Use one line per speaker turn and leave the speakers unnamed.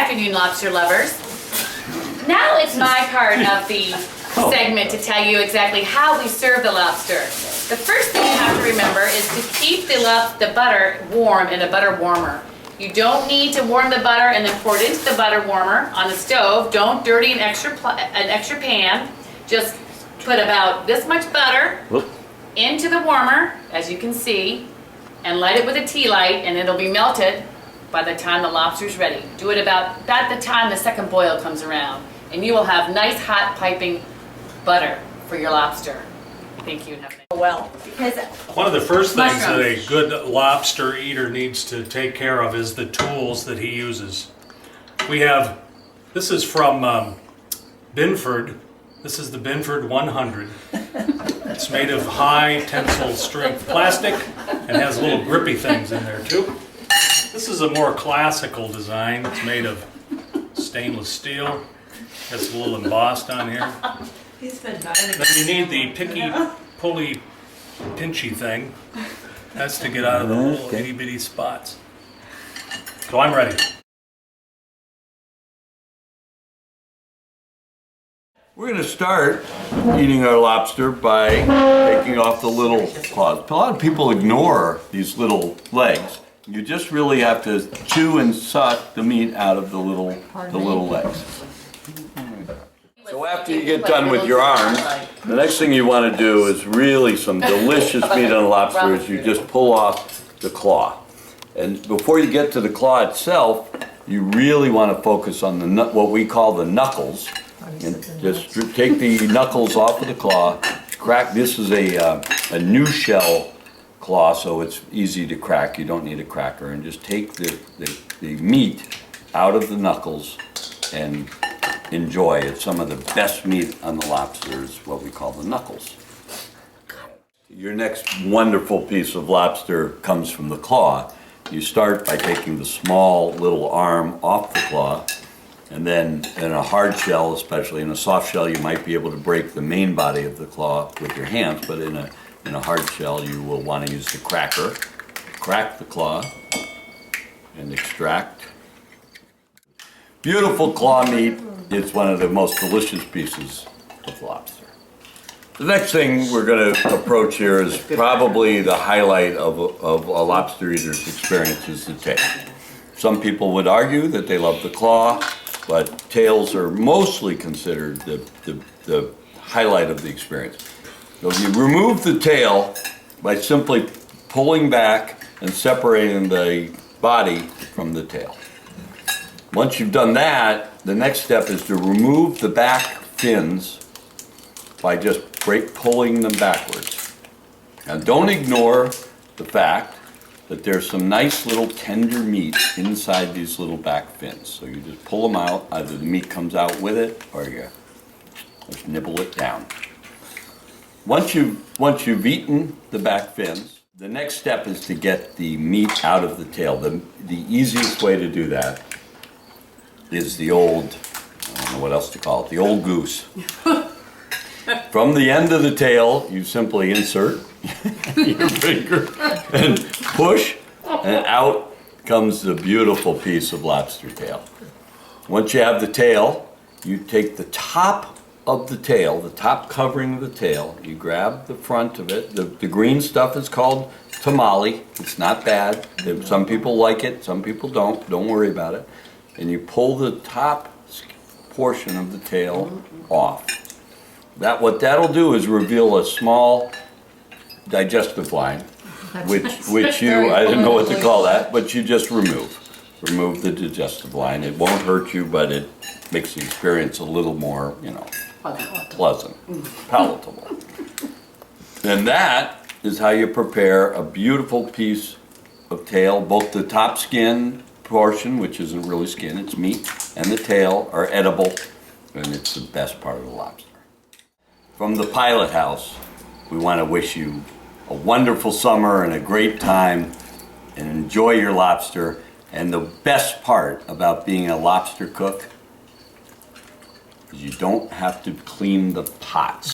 afternoon, lobster lovers. Now it's my part of the segment to tell you exactly how we serve the lobster. The first thing you have to remember is to keep the butter warm in a butter warmer. You don't need to warm the butter and then pour it into the butter warmer on the stove. Don't dirty an extra pan. Just put about this much butter into the warmer, as you can see, and light it with a tea light, and it'll be melted by the time the lobster's ready. Do it about the time the second boil comes around, and you will have nice hot piping butter for your lobster. Thank you.
Well, because
one of the first things that
Mushrooms.
a good lobster eater needs to take care of is the tools that he uses. We have, this is from Binford. This is the Binford 100. It's made of high tensile strength plastic and has little grippy things in there too. This is a more classical design. It's made of stainless steel. It's a little embossed on here.
he's been
Then you need the picky, pulley, pinchy thing. That's to get out of the little itty bitty spots. So I'm ready.
We're going to start eating our lobster by taking off the little claws. A lot of people ignore these little legs. You just really have to chew and suck the meat out of the little legs. So after you get done with your arms, the next thing you want to do is really some delicious meat on a lobster is you just pull off the claw. And before you get to the claw itself, you really want to focus on the what we call the knuckles. And just take the knuckles off of the claw, crack. This is a new shell claw, so it's easy to crack. You don't need a cracker. And just take the meat out of the knuckles and enjoy. It's some of the best meat on the lobster is what we call the knuckles. Your next wonderful piece of lobster comes from the claw. You start by taking the small little arm off the claw, and then in a hard shell, especially in a soft shell, you might be able to break the main body of the claw with your hands, but in a hard shell, you will want to use the cracker. Crack the claw and extract. Beautiful claw meat. It's one of the most delicious pieces of lobster. The next thing we're going to approach here is probably the highlight of a lobster eater's experience is the tail. Some people would argue that they love the claw, but tails are mostly considered the highlight of the experience. So you remove the tail by simply pulling back and separating the body from the tail. Once you've done that, the next step is to remove the back fins by just pulling them backwards. Now don't ignore the fact that there's some nice little tender meat inside these little back fins. So you just pull them out, either the meat comes out with it or you just nibble it down. Once you've eaten the back fins, the next step is to get the meat out of the tail. The easiest way to do that is the old, I don't know what else to call it, the old goose. From the end of the tail, you simply insert your finger and push, and out comes the beautiful piece of lobster tail. Once you have the tail, you take the top of the tail, the top covering of the tail, you grab the front of it. The green stuff is called tamale. It's not bad. Some people like it, some people don't. Don't worry about it. And you pull the top portion of the tail off. What that'll do is reveal a small digestive line, which you, I didn't know what to call that, but you just remove the digestive line. It won't hurt you, but it makes the experience a little more, pleasant, palatable. And that is how you prepare a beautiful piece of tail. Both the top skin portion, which isn't really skin, it's meat, and the tail are edible, and it's the best part of the lobster. From the Pilot House, we want to wish you a wonderful summer and a great time, and enjoy your lobster. And the best part about being a lobster cook is you don't have to clean the pots.